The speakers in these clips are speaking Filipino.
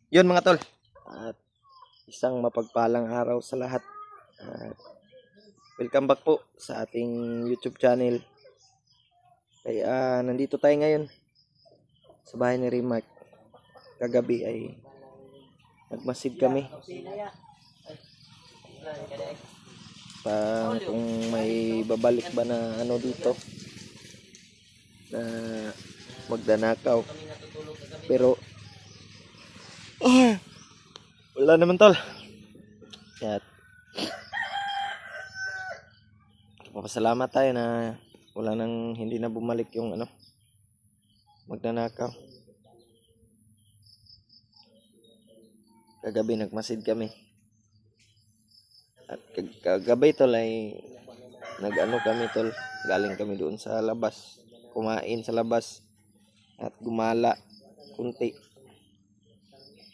Yun mga tol. At isang mapagpalang araw sa lahat. At welcome back po sa ating YouTube channel. Kaya nandito tayo ngayon sa bahay ni Remark. Kagabi ay nagmasid kami. Kung may babalik ba na ano dito na magdanakaw. Pero wala naman tol. Kaya papasalamat tayo na wala nang hindi na bumalik yung magnanakaw. Kagabi nagmasid kami. At kagabi tol ay kami tol. Galing kami doon sa labas. Kumain sa labas. At gumala kunti.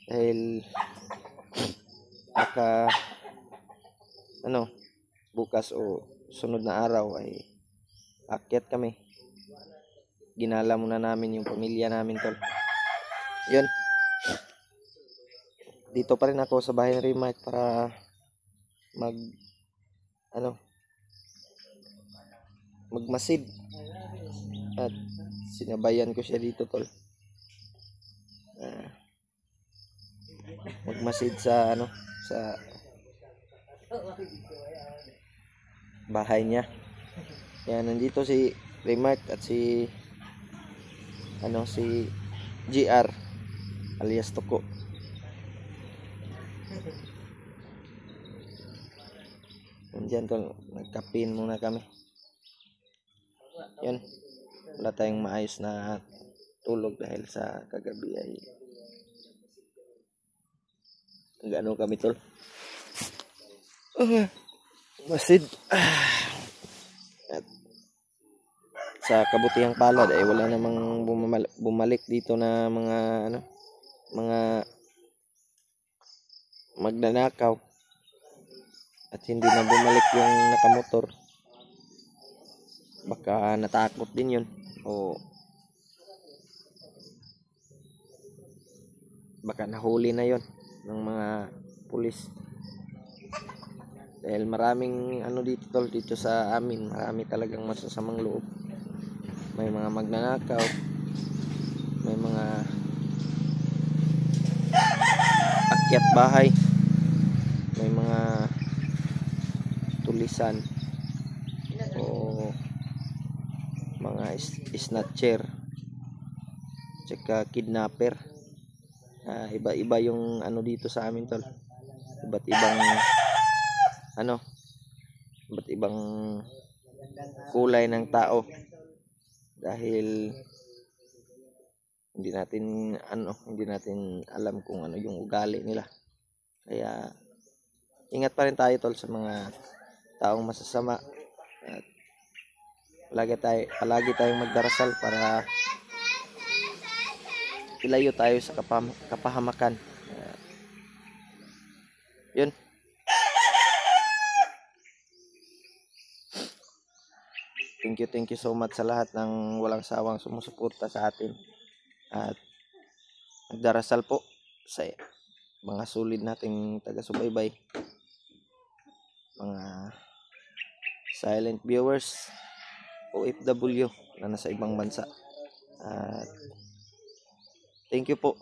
Dahil bukas o sunod na araw ay akyat kami. Ginala muna namin yung pamilya namin tol. Yun. Dito pa rin ako sa bahay ni Remark para magmasid. At sinabayan ko siya dito tol. Magmasid sa bahay niya. Kaya nandito si Remark at si GR alias Toko. Nandiyan tol, nagkapin muna kami. Yan. Wala tayong maayos na tulog dahil sa kagabi ay kami tol. Masid. At sa kabutihang palad ay wala namang bumalik dito na mga magnanakaw. At hindi na bumalik yung nakamotor. Baka natakot din yun. O baka nahuli na yun ng mga pulis. Dahil maraming dito tol, dito sa amin, marami talagang masasamang loob. May mga magnanakaw, may mga akyat bahay, may mga tulisan o mga snatcher, tsaka kidnapper. Iba-iba yung dito sa amin tol. Iba't ibang kulay ng tao. Dahil hindi natin alam kung ano yung ugali nila. Kaya ingat pa rin tayo tol sa mga taong masasama. At palagi tayong magdarasal para ilayo tayo sa kapahamakan. Yun. Thank you so much sa lahat ng walang sawang sumusuporta sa atin. At magdarasal po sa mga solid nating taga-subaybay, mga silent viewers, OFW na nasa ibang bansa. At thank you po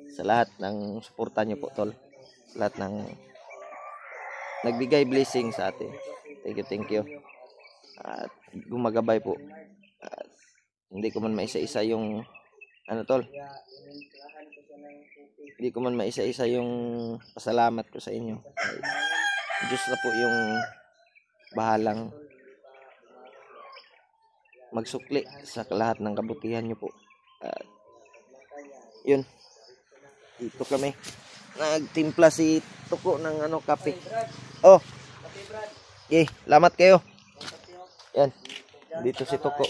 sa lahat ng suporta niyo po tol. Sa lahat ng nagbigay blessing sa atin. Thank you. At gumagabay po. At hindi ko man maisa-isa yung tol. Hindi ko man maisa-isa yung pasalamat ko sa inyo. Diyos na po yung bahalang magsukli sa lahat ng kabutihan nyo po. Yun. Dito kami. Nagtimpla si Toko ng kape. Oh. Okay, salamat kayo. Yan. Dito si Toko.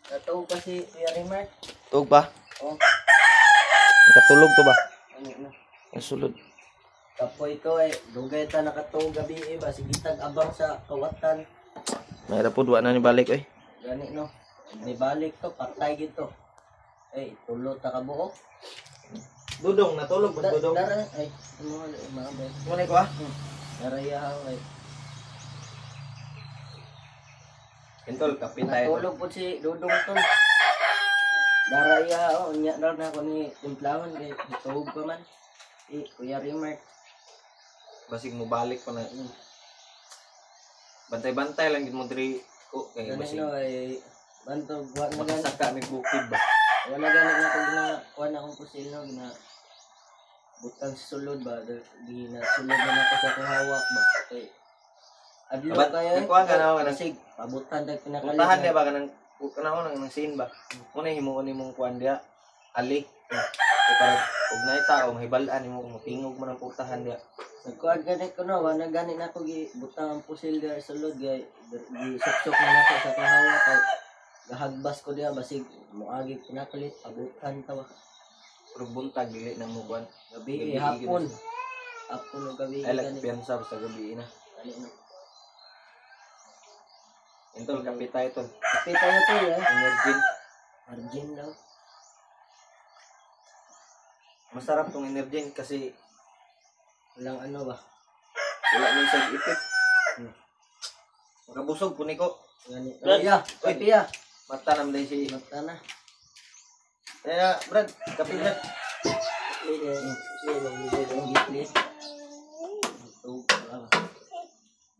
Natulog pa si Remark. Tulog ba? Oh. Nakatulog to ba? Nasulod. Kapo ito dugay ta nakatulog gabi ba sigitag abang sa kawatan. Mayra po duwa na ni balik Gani no. Ni balik to patay gito. Tulot ta kabuok. Dudong, natulog ba dudong? Dara, ay, ano mga bay. Muna ko ah. Dara yahaw ay. Intol, kapit tayo. Natulog po si Dudong tol. Dara yahaw, nya daw na ko ni timplawan kay tuog pa man. Kuya Remark. Basig mo balik pa na. Bantay-bantay lang gid mo diri ko kay Gani basig. no ay bantog wa na gani. Makasaka may bukid ba. Wala gani na ko na kuha na akong pusil no na butang sa sulod ba di na sulod na ako sa akong hawak ba. Kay adlaw Abat, kayo. ikuha ka na, Sig, pabutan dag pinakalit. Puntahan dia ba kanang kanang nang sin ba. Muna himuon nimong kuan dia. Ali. Para ug nay tao mahibal-an nimo motingog man ang putahan dia. Nagkuhan gani ko no, wala gani na ko gi butang ang pusil der sulod gay gi suksok na nako sa akong hawak kay gahagbas ko diha basig moagi pinakalit pabutan tawa. Pero buntag dili na mo kuan. Gabi hapon. Hapon o gabi Ay like gani. piyansa sa gabi na. Ano no. Intol kapit tayo tol. Pita na to ya. Energy. Argin daw. Masarap tong energy kasi Walang ano ba. wala man side effect. Makabusog po niko. Gani. Brad, Piya, oy. piya. Mata nam day si. Mata na. Kaya Brad, kapit Brad.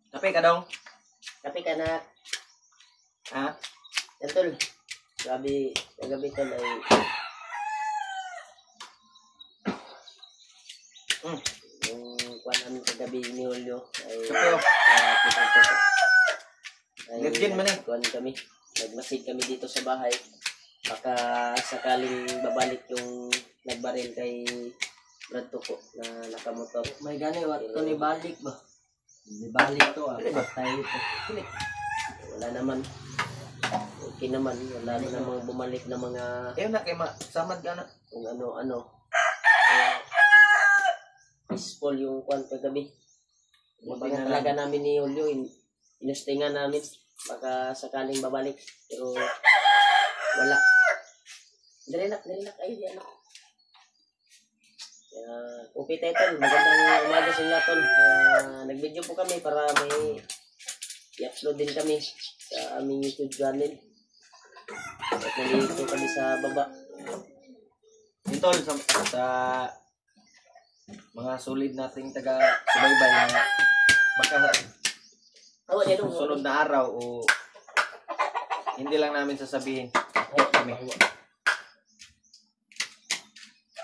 Kapit ka dong. Kape ka na. Ha? Tol. Gabi, gabi tol ay Mm. yung kuwan namin kagabi ni Julio ay Kape oh. Virgin man eh. kuwan kami. Nagmasid kami dito sa bahay. Baka sakaling babalik yung nagbaril kay Brad Tuko na nakamotor. May gani, wato ni balik ba? Di balik to ah. Patay ito. Wala naman. Okay naman. Wala na namang bumalik na mga Ayaw na kay samad ka na. kung ano-ano. Peaceful yung kwan kagabi. Buti Baka na talaga namin ni Julio, inestingan namin. Baka sakaling babalik. Pero wala. Dali na kayo diyan. Okay tayo tol. Magandang umaga sa inyo tol. Nag-video po kami para may i-upload din kami sa aming YouTube channel. At nandito kami sa baba. Intol sa mga solid nating taga-subaybay na baka Awa niya dong. sunod na araw o hindi lang namin sasabihin kami.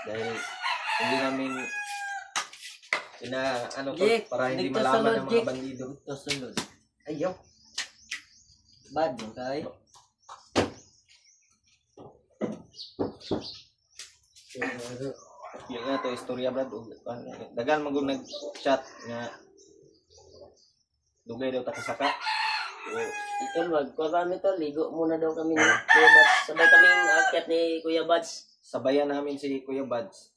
Dahil hindi namin ano to, Jake, para hindi dito malaman sulod, ng mga Jake. bandido. Ito sunod. Ayaw. Bad mo kay. Yung nga to istorya Brad ug dagan magud nag-chat nga dugay daw ta kasaka. O Ito magkuha to, ligo muna daw kami ni Kuya Bads. Sabay kaming akyat ni Kuya Bads. sabayan namin si Kuya Buds.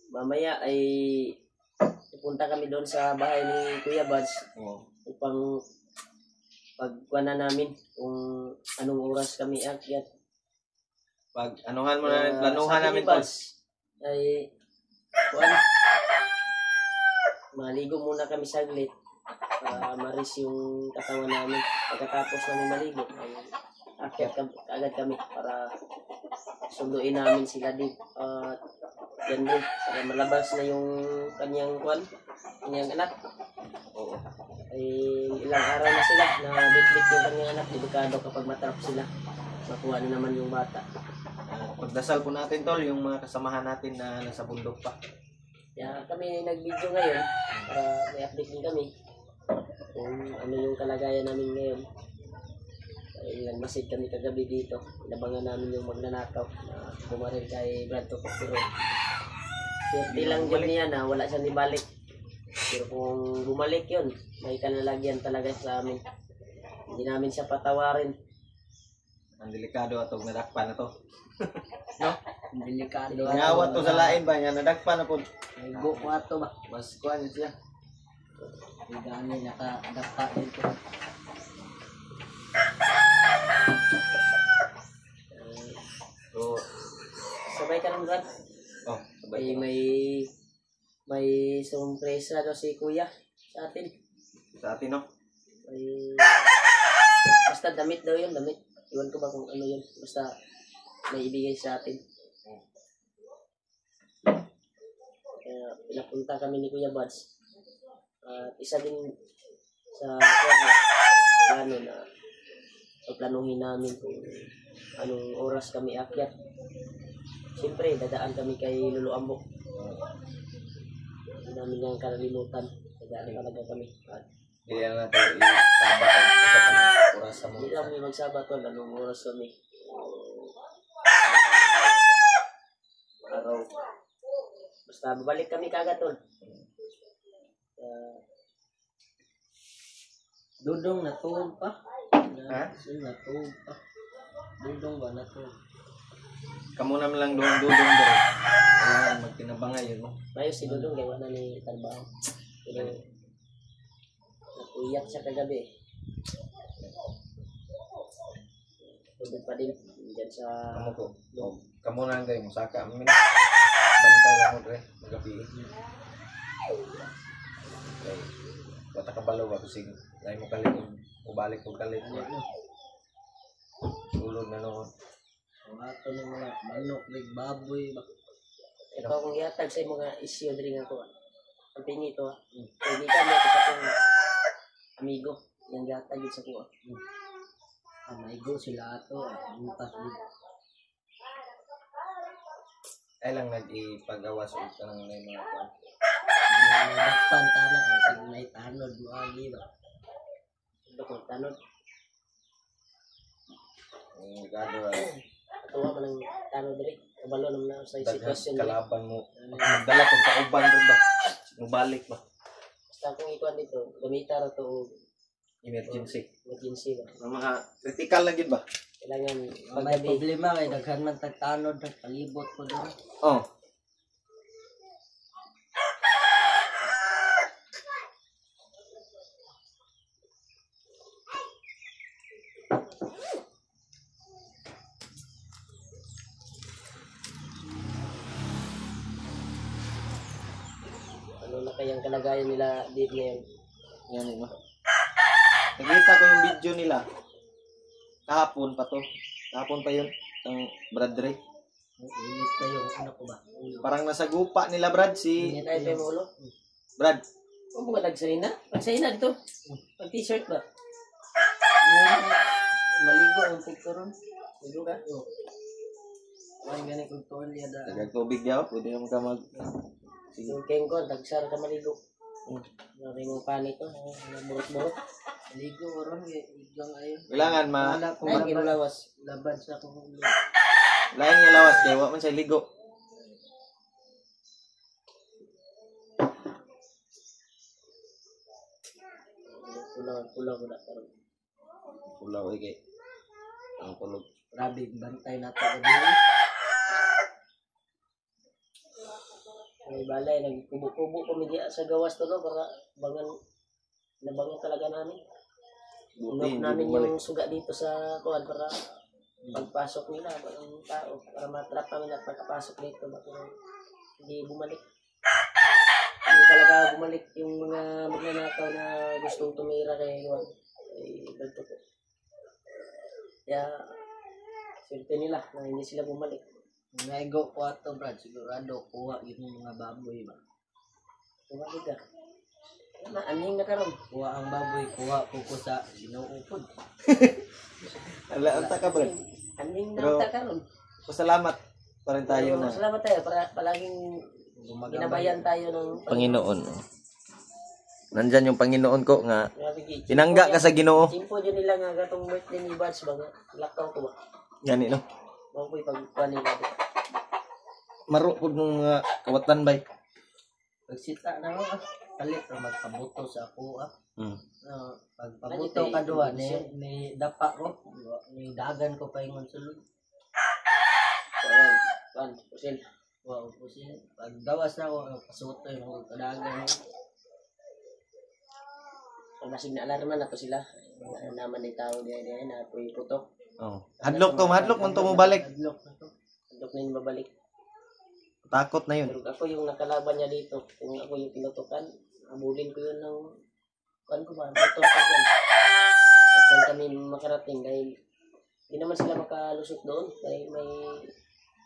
Mamaya ay pupunta kami doon sa bahay ni Kuya Bads Oh. upang pagkuha na namin kung anong oras kami akyat. Pag anuhan mo na planuhan Sabi namin ni to. Bads ay kuwan, maligo muna kami saglit para maris yung katawan namin. Pagkatapos namin maligo ay akyat agad kami para sunduin namin sila din. Yan din, para malabas na yung kanyang kanyang anak. Oo. Ay ilang araw na sila na bit-bit yung kanyang anak. Delikado kapag matrap sila. Makuha na naman yung bata. Pagdasal po natin tol yung mga kasamahan natin na nasa bundok pa. Kaya kami nag-video ngayon para may update din kami kung ano yung kalagayan namin ngayon. Nagmasid kami kagabi dito. Inabangan namin yung magnanakaw na bumaril kay Brad Tuko. Pero swerte lang dyan niya na wala siyang ibalik. Pero kung bumalik yun, may kalalagyan talaga sa amin. Hindi namin siya patawarin. Ang delikado atong nadakpan na to. No? Delikado. Ngawat to sa lain ba nga nadakpan na po. Go ko ato ba? Mas kuan yun siya. Hindi gani nakadapa dito. So, Sabay ka ng Brad. oh, May sorpresa daw si Kuya sa atin. Sa atin, no? May basta damit daw yun, damit. Iwan ko ba kung ano yun. Basta may ibigay sa atin. Kaya pinapunta kami ni Kuya Buds. At isa din sa plano na planuhin namin kung anong oras kami akyat. Siyempre, dadaan kami kay Lolo Ambo. Hindi namin yung kalalimutan. Dadaan talaga kami. At Hindi na natin isabat ang usapan ng oras sa hindi mga. lang kami magsabat tol. Anong oras kami? Araw. Basta babalik kami kagad tol. Dudong natuog pa. Ha? Natuog pa. Dudong ba natuog? Kamu naman lang dudong dere. Kailangan magtinabangay yun, no? Mayo si Dudong gawa na ni trabaho. Pero nakuyak siya kagabi. Tubig pa din. Diyan sa Kamu ko. Kamu na lang tayo, musaka. Bantay lang mo, dre. Magabi. Okay. Bata ka balaw ako sige. Dahil mo kalit. Ubalik ko kalit. Tulog na noon. ato ng mga manok, like baboy. Ito akong iatag sa mga isyo diri nga ko. Ang pingi to. Pwede ka mo sa akong amigo. Yang iatag sa ko. Amigo sila ato. Butas dito. Ay lang nag-ipagawas ulit ka ng mga kwan. Dakpan tanah. Sige na itanod. Lagi ba? Ito kong tanod. Ang gagawa. Tuwa man ang tanod diri. Kabalo naman na sa sitwasyon. Kalaban mo. Magdala kung kauban rin ba? Mubalik ba? Basta kung ikuan dito. Gamita ra to. Emergency. Emergency ba? Ang mga critical na gid ba? Kailangan May problema kay daghan man tagtanod nagpalibot ko doon. Oh. ano na kayang kalagayan nila dito ngayon. Yan mo. Nakita ko yung video nila. Kahapon pa to. Kahapon pa yun. Ang Brad Ray. Init na yung ano ko ba? Parang nasa gupa nila Brad si Hindi tayo pa yung ulo. Brad. Kung mga nagsalina? Nagsalina dito. Pag t-shirt ba? Maligo ang picture ron. Ligo ka? Ay gani kung tolya da. Tagag tubig daw. Pwede naman ka mag... Sige. Yung kengko, tagsara ka maligo. Nari mong panik ko. Burot-burot. Maligo ko ron igang ayo. Kailangan Wala ko Ay, ginulawas. laban sa akong ulo. lain nga lawas. Kaya wa man siya ligo. Pulang ko na. Pulaw ay kay. Ang tulog. Grabe bantay na to gabi. May balay, nagkubo-kubo kami diya sa gawas to no, para nabangan talaga namin. Buti, Inok hindi namin bumalik. yung suga dito sa kuwan para pagpasok nila, ang tao, para matrap namin at pagkapasok dito, bakit hindi bumalik. Hindi talaga bumalik yung mga magnanakaw na gustong tumira kay Juan. Ay, ganito po. Kaya, swerte nila na hindi sila bumalik. Naigo ko ato brad sigurado kuha gyud ng mga baboy ba. Bumalik ka. Aning na karon. Kuha ang baboy kuha ko sa sinuupod. Ala, anta ka Brad. Aning na Pero- ta karon. Pasalamat pa rin tayo na. Salamat tayo para palaging ginabayan tayo ng Panginoon. Nandyan yung Panginoon ko nga. Grabe, Gigi. Tinangga ka sa Ginoo. Simpo dyan nila nga gatong birthday ni Buds ba nga. Lakaw ko ba? Gani no. Mga po'y pagkuhan nila. Maro pud ng mga kawatan bay. Pagsita na ako palit ra magpabuto sa ako Hmm. pag pabuto ka duha ni dapa ko ni dagan ko paingon sulod. Kuhan, pusil. Wow, kasi pag gawas na ako pasuto yung kadagan. Ang masig na alarma na to sila. Naman ng tao diya na po'y putok. Oh. Hadlok to, hadlok man to mo balik. Adlok na to. Handok na yung babalik. Takot na yun. Pero ako yung nakalaban niya dito. Kung ako yung pinutukan, abulin ko yun ng kuan ko ba? Motor ko yan. At saan kami makarating dahil hindi naman sila makalusot doon dahil may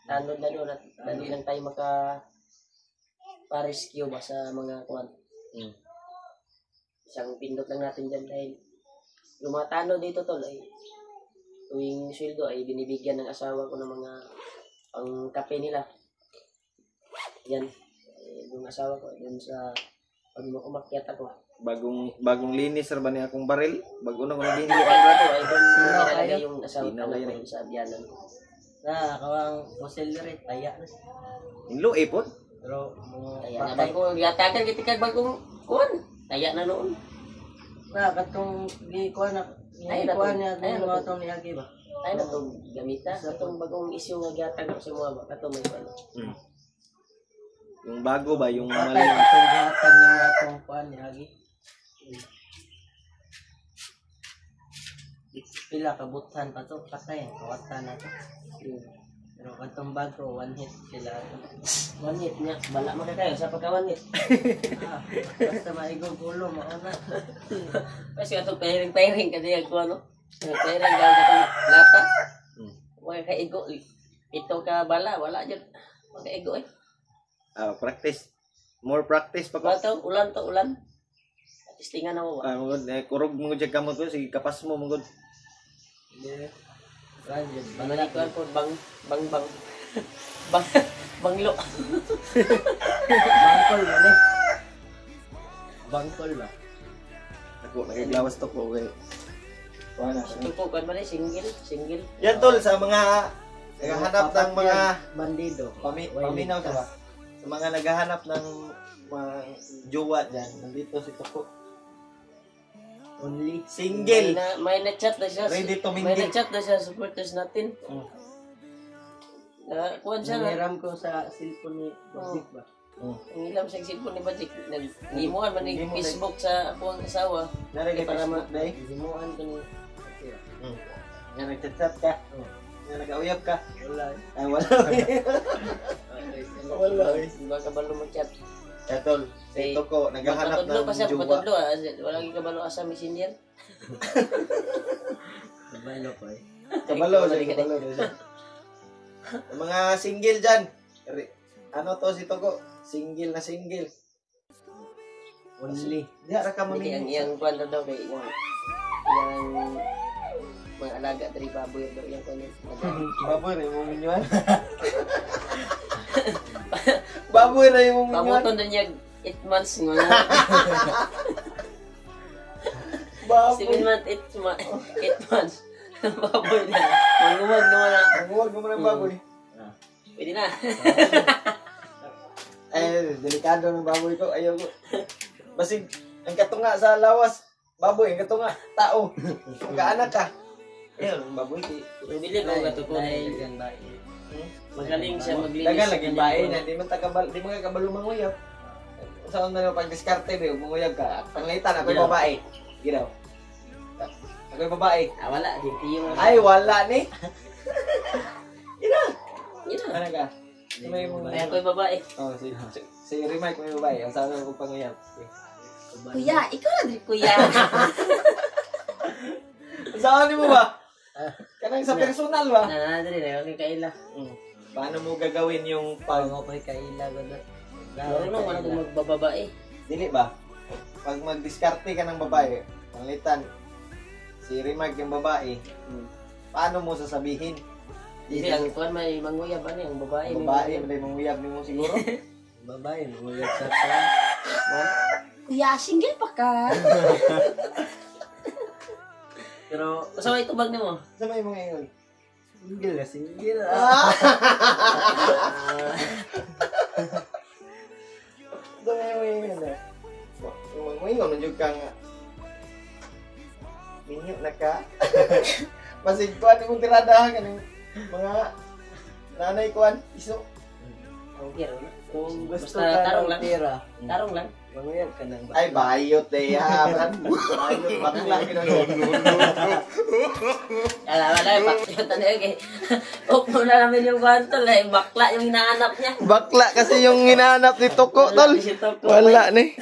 tanod na doon at dali lang tayo pa-rescue ba sa mga kuan. Isang pindot lang natin dyan dahil yung mga tanod dito tol ay tuwing sweldo ay binibigyan ng asawa ko ng mga pang kape nila. Yan. Yung asawa ko dun sa pag umakyat ako. Bagong linis ra ba ni akong baril? Bago na ko linis. Hindi ay bato ay dun nilalagay yung asawa ko sa abyanan ko. Na, kawang musilrit, taya na. Inlo ipon. Pero, Kaya na bago yatagan kita bagong kuan. Kaya na noon. na, katong gikuha na, Ay, gikuha nato. niya, Ay, itong nato. mga itong niagi ba? Ay na tong gamita sa tong bagong isyu nga gihatag ko sa mga ba kato may kuan. Yung bago ba yung Patay, mali. itong gihatag niya mga itong kuhan niagi. Pila, kabuthan pa to, patay, kawatan na to. Pero katong bago, one hit sila. Wanit niya, bala man kayo sa pagkawanit. Ah, basta maigong ulo, mauna. Kasi ato pairing kasi ako ano. Pairing daw katong lata. Wala ka igo. Ito ka bala, wala jud. Wala igo eh. Practice. More practice pa ko. Wala to, ulan. Testingan ako ba? Mungod kurog mungod jag kamot ko sige kapas mo mungod. Rajin, Banalikuan po bang. Banglo. bangkol ba ni? Bangkol ba? Ako nagaglawas to ko kay. Wala na. Ito po kan ba single. Yan tol sa mga naghahanap ng mga bandido. paminaw sa ba? Sa mga naghahanap ng mga jowa dyan, nandito si Toko. Only Single. May na-chat na siya. Ready to May mingle. na-chat na siya supporters natin. Kuwan siya na. Naniram ko sa cellphone ni Bazik ba? Ang ilam sa cellphone ni Bajik. Nag-imuhan man Gimuhan. ng Facebook sa ako ang asawa. Narigay Para Facebook day. Gimuhan ko ni. Nga nagchat-chat ka. Nga nag-auyab ka. Wala. Ay wala. Wala. Di ba kabalo mag-chat? Ya tol, si Toko naghahanap Patudlo pa siya, ng jowa. patudlo. Wala kang kabalo asa messenger. Kabalo ko eh. Kabalo siya. Ang mga single dyan. Ano to si Toko? Single na single. Only. Di ara ka Hindi, ang mamili. iyang kwan daw kay yung mga alaga dari baboy daw yung kwan. Baboy na yung minyan. Baboy na yung minyan. Pabuton na niya 8 months mga Baboy. 7 months, 8 months. Baboy na. Manguwag naman na. Huwag mo ng baboy. Pwede na. Ay, delikado ng baboy ko. Ayaw ko. Basig, ang katunga sa lawas. Baboy, ang katunga. Tao. Kung kaanak ka. Ayun, ang baboy. Bili ko gato ko. Dahil ba? Magaling siya maglinis. Dagan lagi bae na di man kabalo manguyab. Saan na pag diskarte ba manguyab ka. Panglitan ako yung babae. Ginaw. Ako yung babae. Wala. Hindi yung... Ay wala ni. Yun na. Ano ka? May Kaya ko yung babae. Oh, si Remike may babae. Ang sana ko panguyab. Kuya, ikaw na din kuya. Saan mo ba? Kanang sa personal ba? Nanadali na yung kaila. Paano mo gagawin yung pag Pag ako'y kaila ko doon. Marunong man ako magbababae. dili ba? Pag magdiskarte ka ng babae, panglitan si Remike yung babae. Paano mo sasabihin? Hindi, ang kuwan may manguyab ano yung babae. Ang babae, may manguyab ni mo siguro. Babae, manguyag sa kwan. Kuya, single pa ka. Pero, Masama ito bag mo. Sa may mga yun. single na single. Sa may mga yun. Yung mga yun, nandiyo ka nga. Minyo na ka. Masig kuhan yung tirada ka ng mga nanay kuhan. Iso. Okay, ro. Kung gusto Basta ka tarong ng lang. pera, Tarong lang. manguyab ka ng Ay, bayot eh. Bayot, bakla. Wala, bakit okay. Upo na namin yung kwento, bakla yung hinahanap niya. Bakla kasi yung hinahanap ni Toko, tol. Si Toko. Wala ni.